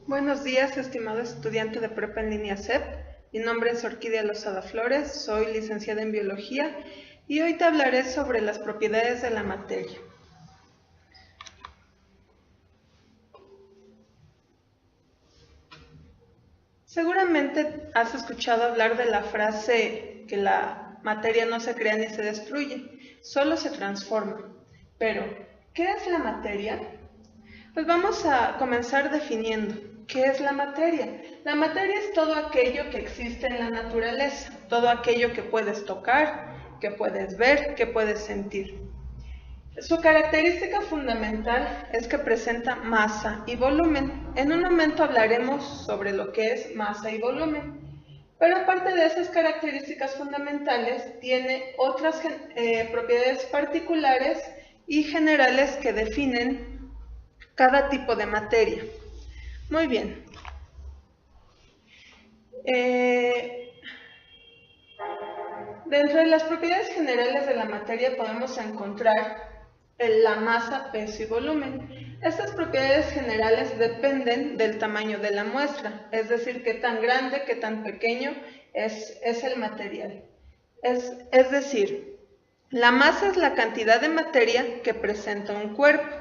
Buenos días, estimado estudiante de Prepa en línea CEP. Mi nombre es Orquídea Lozada Flores, soy licenciada en Biología y hoy te hablaré sobre las propiedades de la materia. Seguramente has escuchado hablar de la frase que la materia no se crea ni se destruye, solo se transforma. Pero, ¿qué es la materia? Pues vamos a comenzar definiendo. ¿Qué es la materia? La materia es todo aquello que existe en la naturaleza, todo aquello que puedes tocar, que puedes ver, que puedes sentir. Su característica fundamental es que presenta masa y volumen. En un momento hablaremos sobre lo que es masa y volumen. Pero aparte de esas características fundamentales, tiene otras propiedades particulares y generales que definen cada tipo de materia. Muy bien. Dentro de las propiedades generales de la materia podemos encontrar la masa, peso y volumen. Estas propiedades generales dependen del tamaño de la muestra, es decir, qué tan grande, qué tan pequeño es el material. Es decir, la masa es la cantidad de materia que presenta un cuerpo.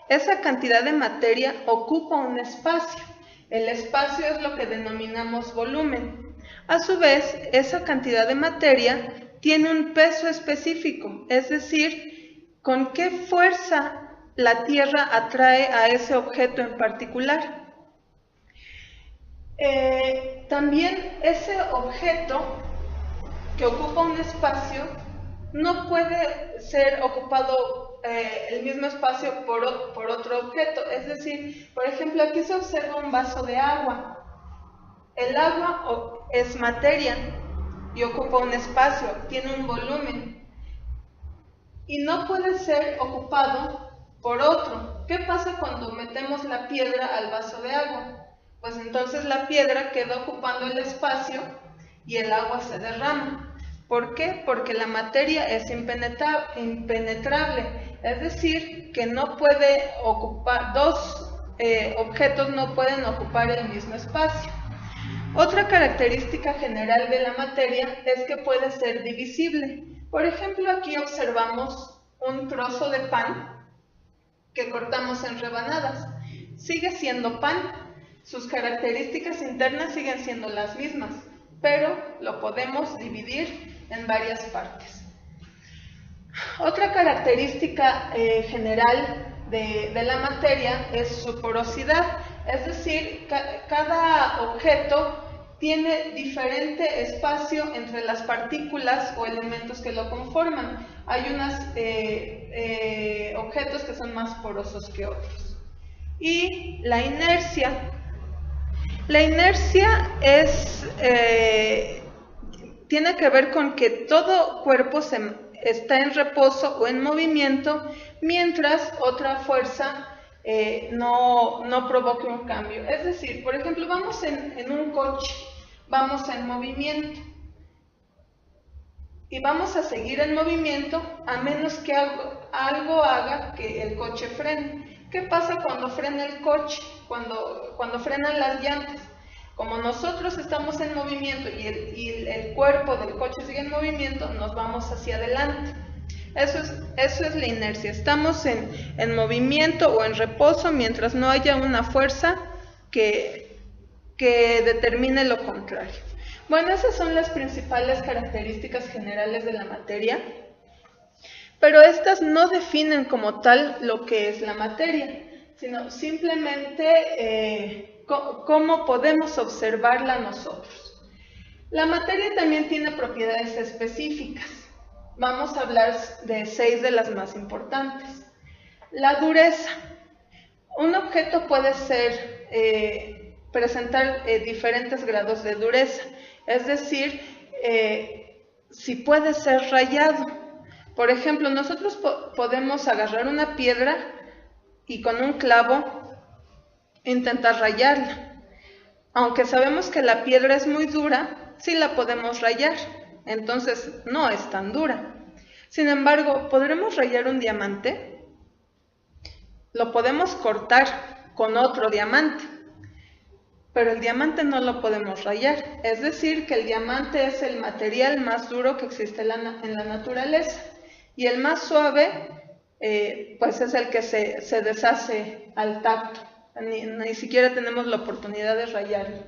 Esa cantidad de materia ocupa un espacio. El espacio es lo que denominamos volumen. A su vez, esa cantidad de materia tiene un peso específico, es decir, con qué fuerza la Tierra atrae a ese objeto en particular. También ese objeto que ocupa un espacio no puede ser ocupado el mismo espacio por otro objeto. Es decir, por ejemplo, aquí se observa un vaso de agua. El agua es materia y ocupa un espacio, tiene un volumen y no puede ser ocupado por otro. ¿Qué pasa cuando metemos la piedra al vaso de agua? Pues entonces la piedra queda ocupando el espacio y el agua se derrama. ¿Por qué? Porque la materia es impenetrable, es decir, que no puede ocupar, dos objetos no pueden ocupar el mismo espacio. Otra característica general de la materia es que puede ser divisible. Por ejemplo, aquí observamos un trozo de pan que cortamos en rebanadas. Sigue siendo pan, sus características internas siguen siendo las mismas, pero lo podemos dividir en varias partes. Otra característica general de la materia es su porosidad, es decir, cada objeto tiene diferente espacio entre las partículas o elementos que lo conforman. Hay unos objetos que son más porosos que otros. Y la inercia. La inercia tiene que ver con que todo cuerpo está en reposo o en movimiento, mientras otra fuerza no provoque un cambio. Es decir, por ejemplo, vamos en un coche, vamos en movimiento y vamos a seguir en movimiento a menos que algo haga que el coche frene. ¿Qué pasa cuando frena el coche? Cuando frenan las llantas. Como nosotros estamos en movimiento y el cuerpo del coche sigue en movimiento, nos vamos hacia adelante. Eso es la inercia. Estamos en movimiento o en reposo mientras no haya una fuerza que determine lo contrario. Bueno, esas son las principales características generales de la materia, pero estas no definen como tal lo que es la materia, sino simplemente cómo podemos observarla nosotros. La materia también tiene propiedades específicas. Vamos a hablar de 6 de las más importantes. La dureza. Un objeto puede presentar diferentes grados de dureza, es decir, si puede ser rayado. Por ejemplo, nosotros podemos agarrar una piedra y con un clavo intentar rayarla. Aunque sabemos que la piedra es muy dura, sí la podemos rayar, entonces no es tan dura. Sin embargo, ¿podremos rayar un diamante? Lo podemos cortar con otro diamante, pero el diamante no lo podemos rayar. Es decir, que el diamante es el material más duro que existe en la naturaleza, y el más suave pues es el que se deshace al tacto. Ni siquiera tenemos la oportunidad de rayarlo.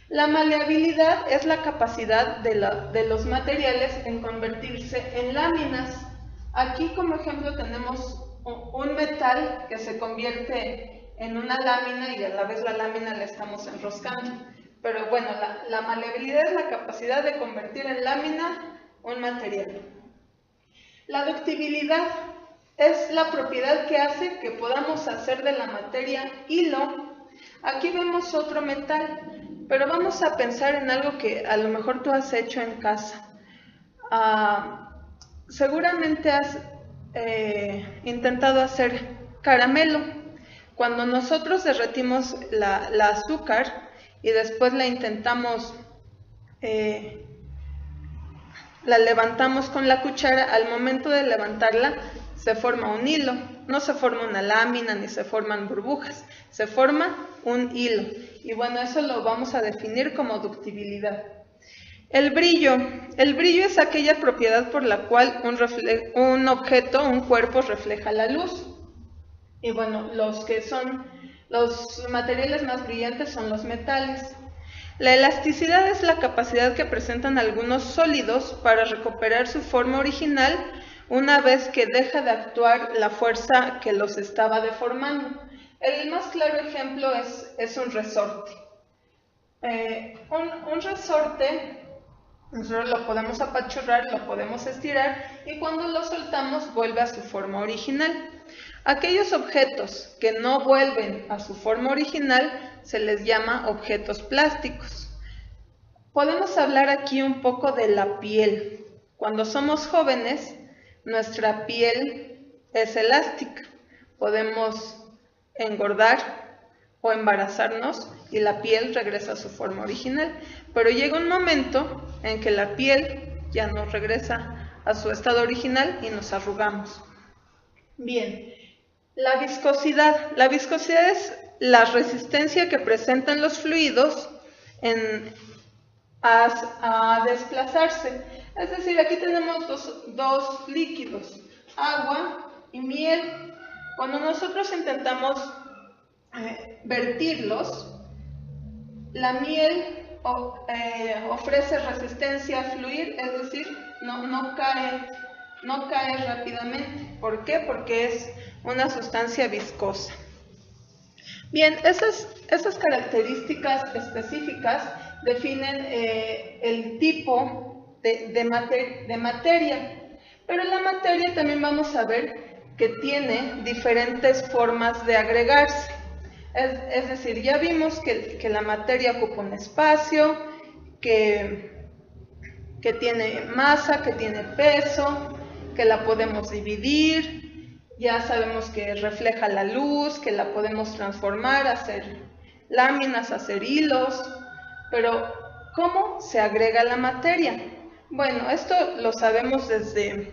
La maleabilidad es la capacidad de los materiales en convertirse en láminas. Aquí como ejemplo tenemos un metal que se convierte en una lámina, y a la vez la lámina la estamos enroscando. Pero bueno, la maleabilidad es la capacidad de convertir en lámina un material. La ductibilidad es la propiedad que hace que podamos hacer de la materia hilo. Aquí vemos otro metal, pero vamos a pensar en algo que a lo mejor tú has hecho en casa. Seguramente has intentado hacer caramelo. Cuando nosotros derretimos la azúcar y después la intentamos, la levantamos con la cuchara, al momento de levantarla se forma un hilo. No se forma una lámina ni se forman burbujas, se forma un hilo. Y bueno, eso lo vamos a definir como ductibilidad. El brillo es aquella propiedad por la cual un objeto, un cuerpo, refleja la luz. Y bueno, los materiales más brillantes son los metales. La elasticidad es la capacidad que presentan algunos sólidos para recuperar su forma original una vez que deja de actuar la fuerza que los estaba deformando. El más claro ejemplo es un resorte. Un resorte, nosotros lo podemos apachurrar, lo podemos estirar, y cuando lo soltamos vuelve a su forma original. Aquellos objetos que no vuelven a su forma original se les llama objetos plásticos. Podemos hablar aquí un poco de la piel. Cuando somos jóvenes, nuestra piel es elástica. Podemos engordar o embarazarnos y la piel regresa a su forma original. Pero llega un momento en que la piel ya no regresa a su estado original y nos arrugamos. Bien, la viscosidad. La viscosidad es la resistencia que presentan los fluidos a desplazarse. Es decir, aquí tenemos dos líquidos, agua y miel. Cuando nosotros intentamos vertirlos, la miel ofrece resistencia a fluir, es decir, no cae rápidamente. ¿Por qué? Porque es una sustancia viscosa. Bien, esas características específicas definen el tipo de materia. Pero la materia también vamos a ver que tiene diferentes formas de agregarse. Es decir, ya vimos que la materia ocupa un espacio, que tiene masa, que tiene peso, que la podemos dividir, ya sabemos que refleja la luz, que la podemos transformar, hacer láminas, hacer hilos. Pero, ¿cómo se agrega la materia? Bueno, esto lo sabemos desde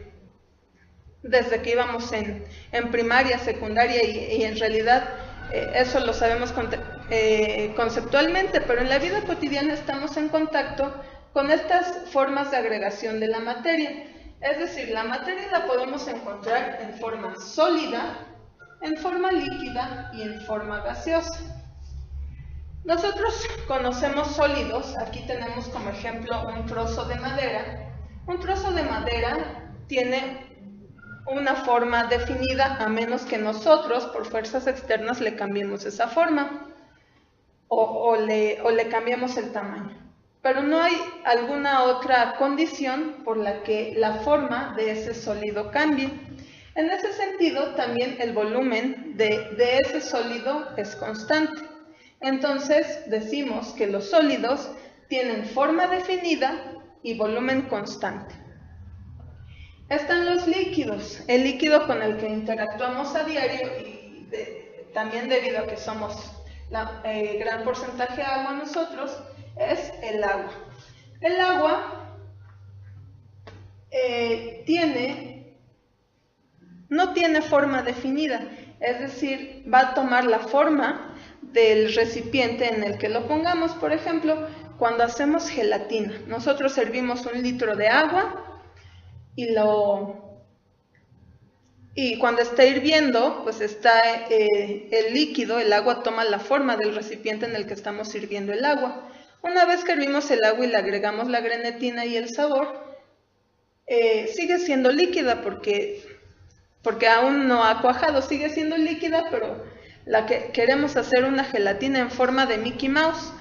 que íbamos en primaria, secundaria, y en realidad eso lo sabemos conceptualmente, pero en la vida cotidiana estamos en contacto con estas formas de agregación de la materia. Es decir, la materia la podemos encontrar en forma sólida, en forma líquida y en forma gaseosa. Nosotros conocemos sólidos. Aquí tenemos como ejemplo un trozo de madera. Un trozo de madera tiene una forma definida, a menos que nosotros por fuerzas externas le cambiemos esa forma o le cambiemos el tamaño. Pero no hay alguna otra condición por la que la forma de ese sólido cambie. En ese sentido, también el volumen de ese sólido es constante. Entonces, decimos que los sólidos tienen forma definida y volumen constante. Están los líquidos. El líquido con el que interactuamos a diario, y también debido a que somos gran porcentaje de agua nosotros, es el agua. El agua no tiene forma definida, es decir, va a tomar la forma del recipiente en el que lo pongamos. Por ejemplo, cuando hacemos gelatina, nosotros servimos 1 litro de agua y cuando está hirviendo, pues está el líquido, el agua toma la forma del recipiente en el que estamos sirviendo el agua. Una vez que hervimos el agua y le agregamos la grenetina y el sabor, sigue siendo líquida porque aún no ha cuajado, sigue siendo líquida, pero queremos hacer una gelatina en forma de Mickey Mouse.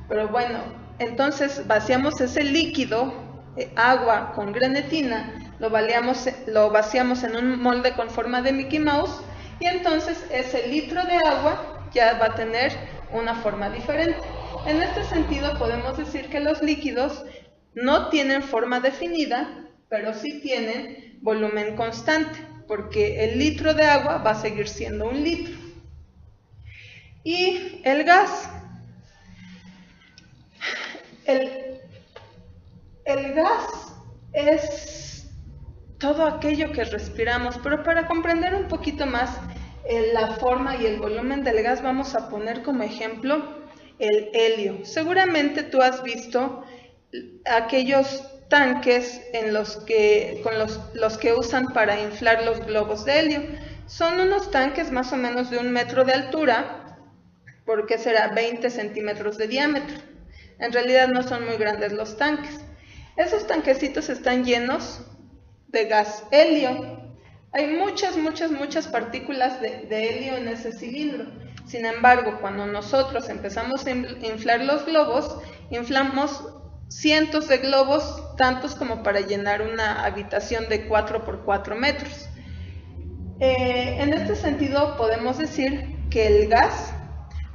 Pero bueno, entonces vaciamos ese líquido, agua con grenetina, lo vaciamos en un molde con forma de Mickey Mouse, y entonces ese litro de agua ya va a tener una forma diferente. En este sentido podemos decir que los líquidos no tienen forma definida, pero sí tienen volumen constante, porque el litro de agua va a seguir siendo 1 litro. Y el gas. El gas es todo aquello que respiramos, pero para comprender un poquito más la forma y el volumen del gas, vamos a poner como ejemplo el helio. Seguramente tú has visto aquellos tanques con los que usan para inflar los globos de helio. Son unos tanques más o menos de 1 metro de altura, porque será 20 centímetros de diámetro. En realidad no son muy grandes los tanques. Esos tanquecitos están llenos de gas helio. Hay muchas partículas de helio en ese cilindro. Sin embargo, cuando nosotros empezamos a inflar los globos, inflamos cientos de globos, tantos como para llenar una habitación de 4 por 4 metros. En este sentido, podemos decir que el gas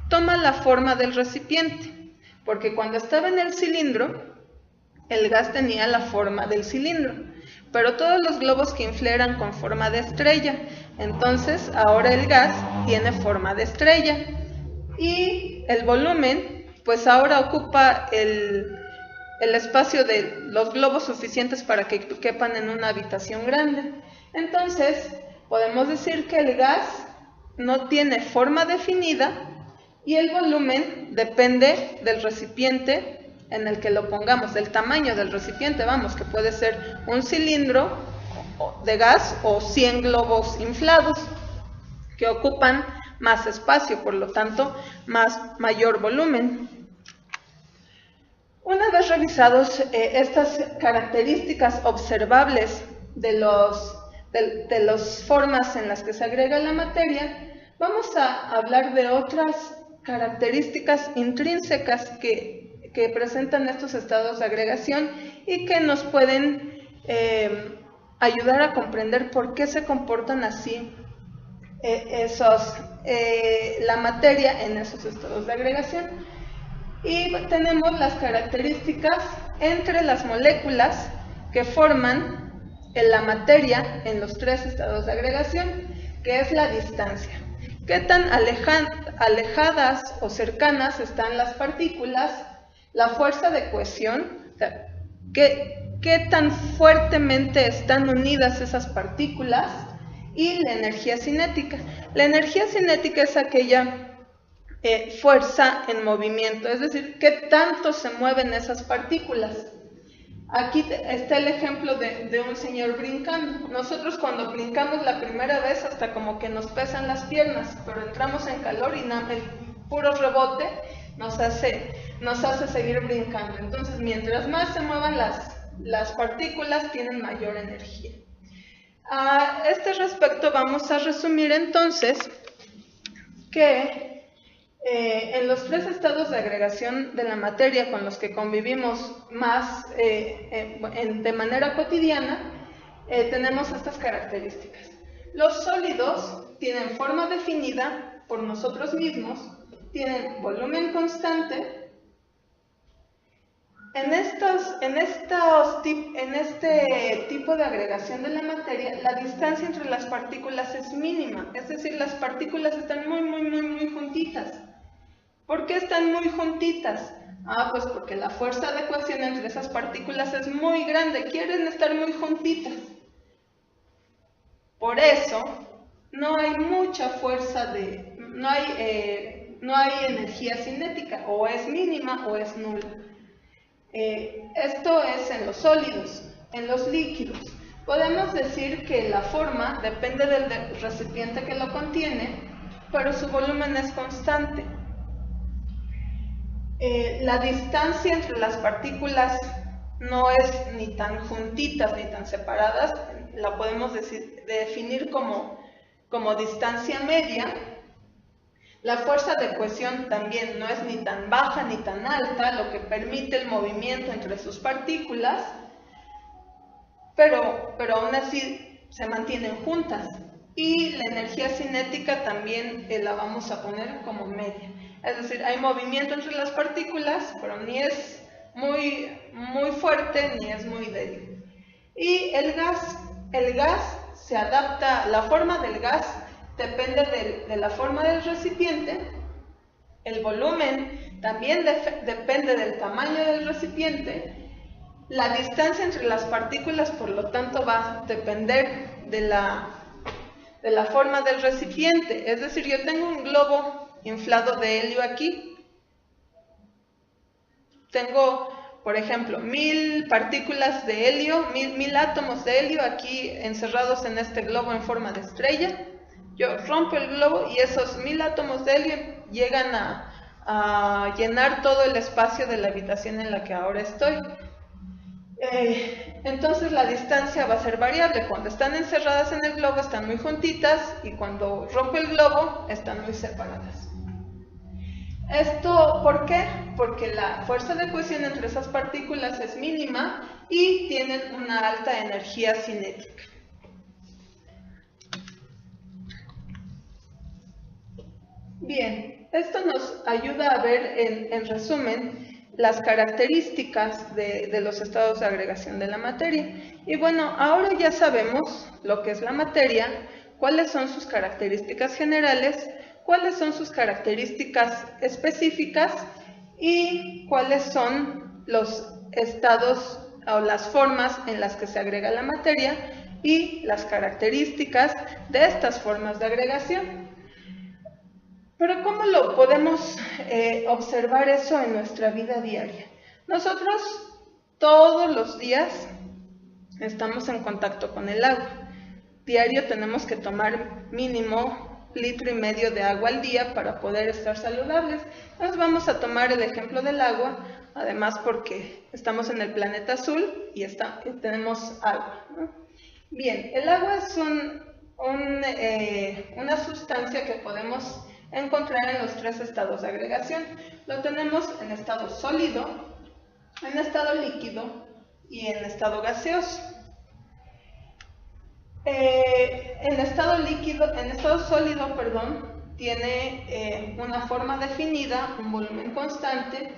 toma la forma del recipiente, porque cuando estaba en el cilindro, el gas tenía la forma del cilindro, pero todos los globos que inflé eran con forma de estrella. Entonces ahora el gas tiene forma de estrella, y el volumen pues ahora ocupa el espacio de los globos suficientes para que quepan en una habitación grande. Entonces podemos decir que el gas no tiene forma definida y el volumen depende del recipiente en el que lo pongamos, del tamaño del recipiente, vamos, que puede ser un cilindro de gas o 100 globos inflados que ocupan más espacio, por lo tanto mayor volumen. Una vez revisados estas características observables de las formas en las que se agrega la materia, vamos a hablar de otras características intrínsecas que presentan estos estados de agregación y que nos pueden ayudar a comprender por qué se comportan así la materia en esos estados de agregación. Y tenemos las características entre las moléculas que forman la materia en los 3 estados de agregación, que es la distancia. ¿Qué tan alejadas o cercanas están las partículas? La fuerza de cohesión, ¿qué tan fuertemente están unidas esas partículas? Y la energía cinética. La energía cinética es aquella fuerza en movimiento, es decir, qué tanto se mueven esas partículas. Aquí está el ejemplo de un señor brincando. Nosotros cuando brincamos la primera vez hasta como que nos pesan las piernas, pero entramos en calor y el puro rebote nos hace seguir brincando. Entonces, mientras más se muevan las partículas, tienen mayor energía. A este respecto vamos a resumir entonces que en los 3 estados de agregación de la materia con los que convivimos más de manera cotidiana, tenemos estas características. Los sólidos tienen forma definida por nosotros mismos, tienen volumen constante. En este tipo de agregación de la materia, la distancia entre las partículas es mínima, es decir, las partículas están muy juntitas. ¿Por qué están muy juntitas? Pues porque la fuerza de cohesión entre esas partículas es muy grande, quieren estar muy juntitas. Por eso, no hay mucha fuerza no hay no hay energía cinética, o es mínima o es nula. Esto es en los sólidos. En los líquidos, podemos decir que la forma depende del recipiente que lo contiene, pero su volumen es constante. La distancia entre las partículas no es ni tan juntitas ni tan separadas, la podemos definir como distancia media. La fuerza de cohesión también no es ni tan baja ni tan alta, lo que permite el movimiento entre sus partículas, pero aún así se mantienen juntas. Y la energía cinética también la vamos a poner como media. Es decir, hay movimiento entre las partículas, pero ni es muy fuerte ni es muy débil. Y el gas se adapta, la forma del gas depende de la forma del recipiente, el volumen también depende del tamaño del recipiente, la distancia entre las partículas, por lo tanto, va a depender de la forma del recipiente. Es decir, yo tengo un globo inflado de helio aquí. Tengo, por ejemplo, 1000 partículas de helio, 1000 átomos de helio aquí encerrados en este globo en forma de estrella. Yo rompo el globo y esos 1000 átomos de helio llegan a llenar todo el espacio de la habitación en la que ahora estoy. Entonces la distancia va a ser variable. Cuando están encerradas en el globo están muy juntitas y cuando rompe el globo están muy separadas. ¿Esto por qué? Porque la fuerza de cohesión entre esas partículas es mínima y tienen una alta energía cinética. Bien, esto nos ayuda a ver en resumen las características de los estados de agregación de la materia. Y bueno, ahora ya sabemos lo que es la materia, cuáles son sus características generales, cuáles son sus características específicas y cuáles son los estados o las formas en las que se agrega la materia y las características de estas formas de agregación. Pero ¿cómo lo podemos observar eso en nuestra vida diaria? Nosotros todos los días estamos en contacto con el agua. Diario tenemos que tomar mínimo 1,5 litros de agua al día para poder estar saludables. Entonces vamos a tomar el ejemplo del agua, además porque estamos en el planeta azul y tenemos agua, ¿no? Bien, el agua es una sustancia que podemos encontrar en los 3 estados de agregación. Lo tenemos en estado sólido, en estado líquido y en estado gaseoso. En estado sólido, tiene una forma definida, un volumen constante.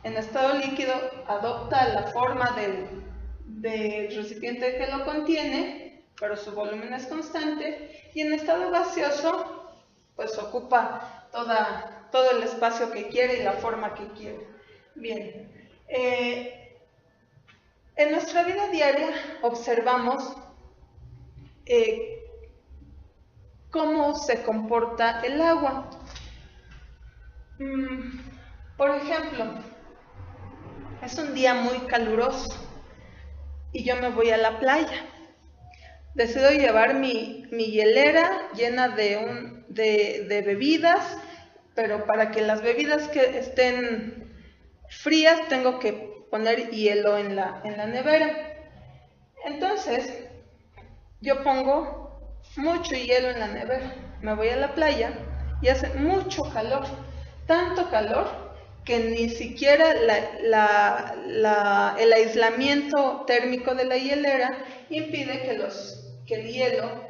En estado líquido adopta la forma del recipiente que lo contiene, pero su volumen es constante. Y en estado gaseoso pues ocupa todo el espacio que quiere y la forma que quiere. Bien, en nuestra vida diaria observamos cómo se comporta el agua. Por ejemplo, es un día muy caluroso y yo me voy a la playa. Decido llevar mi hielera llena de bebidas, pero para que las bebidas que estén frías tengo que poner hielo en la nevera. Entonces, yo pongo mucho hielo en la nevera, me voy a la playa y hace mucho calor, tanto calor que ni siquiera el aislamiento térmico de la hielera impide que el hielo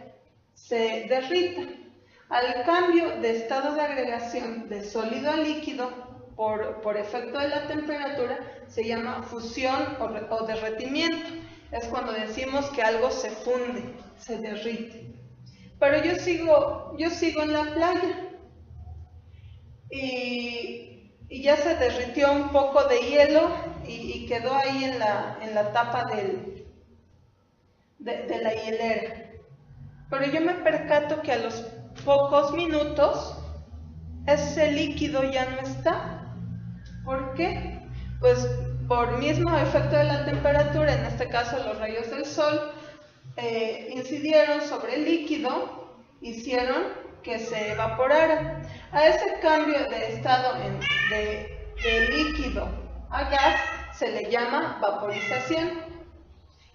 se derrita. Al cambio de estado de agregación de sólido a líquido por efecto de la temperatura se llama fusión o derretimiento. Es cuando decimos que algo se funde, se derrite. Pero yo sigo en la playa y ya se derritió un poco de hielo y quedó ahí en la tapa de la hielera. Pero yo me percato que a los pocos minutos ese líquido ya no está. ¿Por qué? Pues por mismo efecto de la temperatura, en este caso los rayos del sol, incidieron sobre el líquido, hicieron que se evaporara. A ese cambio de estado de líquido a gas se le llama vaporización.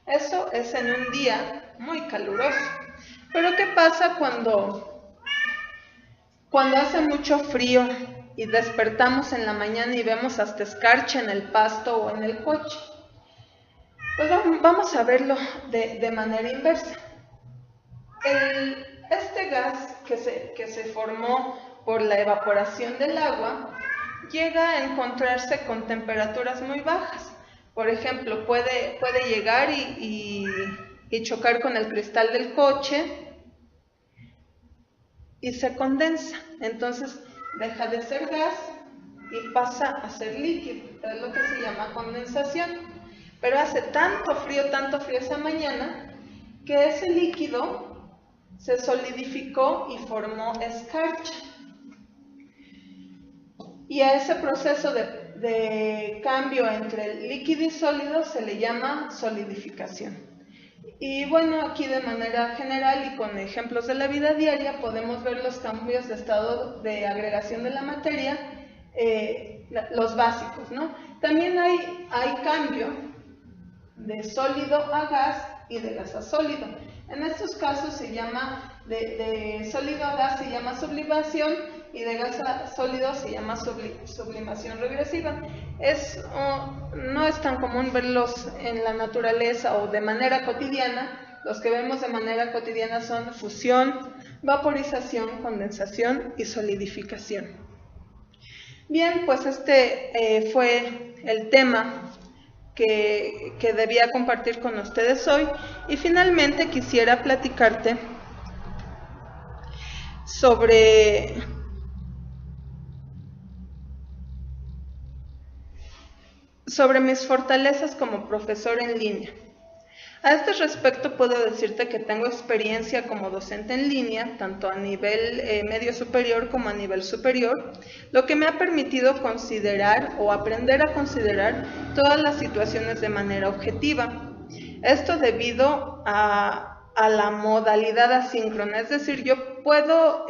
Eso es en un día muy caluroso. Pero ¿qué pasa cuando hace mucho frío y despertamos en la mañana y vemos hasta escarcha en el pasto o en el coche? Pues vamos a verlo de manera inversa. Este gas que se formó por la evaporación del agua llega a encontrarse con temperaturas muy bajas. Por ejemplo, puede llegar y chocar con el cristal del coche y se condensa. Entonces deja de ser gas y pasa a ser líquido. Es lo que se llama condensación. Pero hace tanto frío esa mañana que ese líquido se solidificó y formó escarcha. Y a ese proceso de cambio entre el líquido y sólido se le llama solidificación. Y bueno, aquí de manera general y con ejemplos de la vida diaria podemos ver los cambios de estado de agregación de la materia, los básicos, ¿no? También hay cambio de sólido a gas y de gas a sólido. En estos casos se llama, de sólido a gas se llama sublimación y de gas a sólido se llama sublimación regresiva. No es tan común verlos en la naturaleza o de manera cotidiana. Los que vemos de manera cotidiana son fusión, vaporización, condensación y solidificación. Bien, pues este fue el tema que debía compartir con ustedes hoy, y finalmente quisiera platicarte sobre mis fortalezas como profesor en línea. A este respecto puedo decirte que tengo experiencia como docente en línea, tanto a nivel medio superior como a nivel superior, lo que me ha permitido considerar o aprender a considerar todas las situaciones de manera objetiva. Esto debido a la modalidad asíncrona, es decir, yo puedo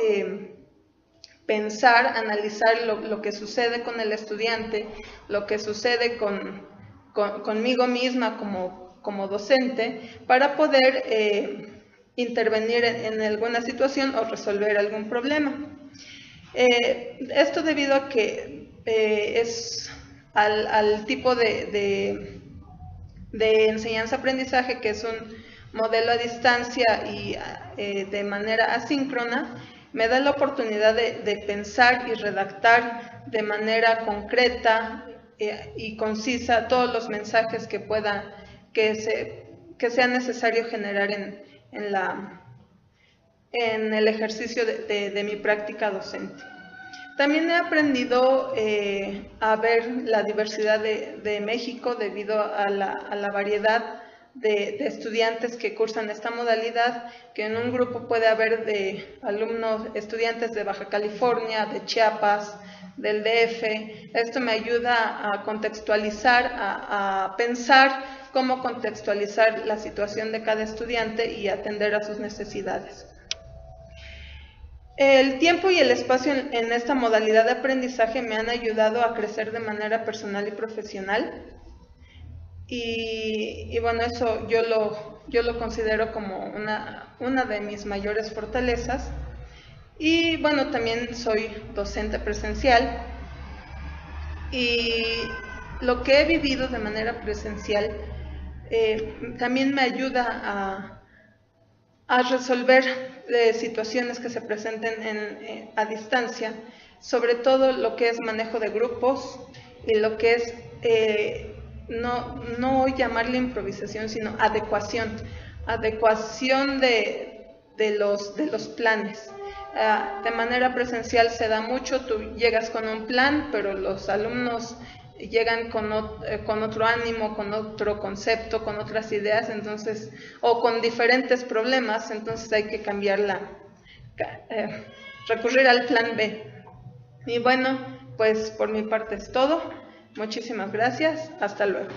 pensar, analizar lo que sucede con el estudiante, lo que sucede conmigo misma como docente, para poder intervenir en alguna situación o resolver algún problema. Esto debido a que es al tipo de enseñanza-aprendizaje, que es un modelo a distancia y de manera asíncrona, me da la oportunidad de pensar y redactar de manera concreta y concisa todos los mensajes que sea necesario generar en el ejercicio de mi práctica docente. También he aprendido a ver la diversidad de México debido a la variedad de estudiantes que cursan esta modalidad, que en un grupo puede haber de estudiantes de Baja California, de Chiapas, del DF. Esto me ayuda a contextualizar, a pensar cómo contextualizar la situación de cada estudiante y atender a sus necesidades. El tiempo y el espacio en esta modalidad de aprendizaje me han ayudado a crecer de manera personal y profesional. Y bueno, eso yo lo considero como una de mis mayores fortalezas. Y bueno, también soy docente presencial, y lo que he vivido de manera presencial también me ayuda a resolver situaciones que se presenten a distancia, sobre todo lo que es manejo de grupos y lo que es no llamarle improvisación, sino adecuación de los planes. De manera presencial se da mucho, tú llegas con un plan, pero los alumnos llegan con otro ánimo, con otro concepto, con otras ideas, entonces, o con diferentes problemas, entonces hay que recurrir al plan B. Y bueno, pues por mi parte es todo. Muchísimas gracias. Hasta luego.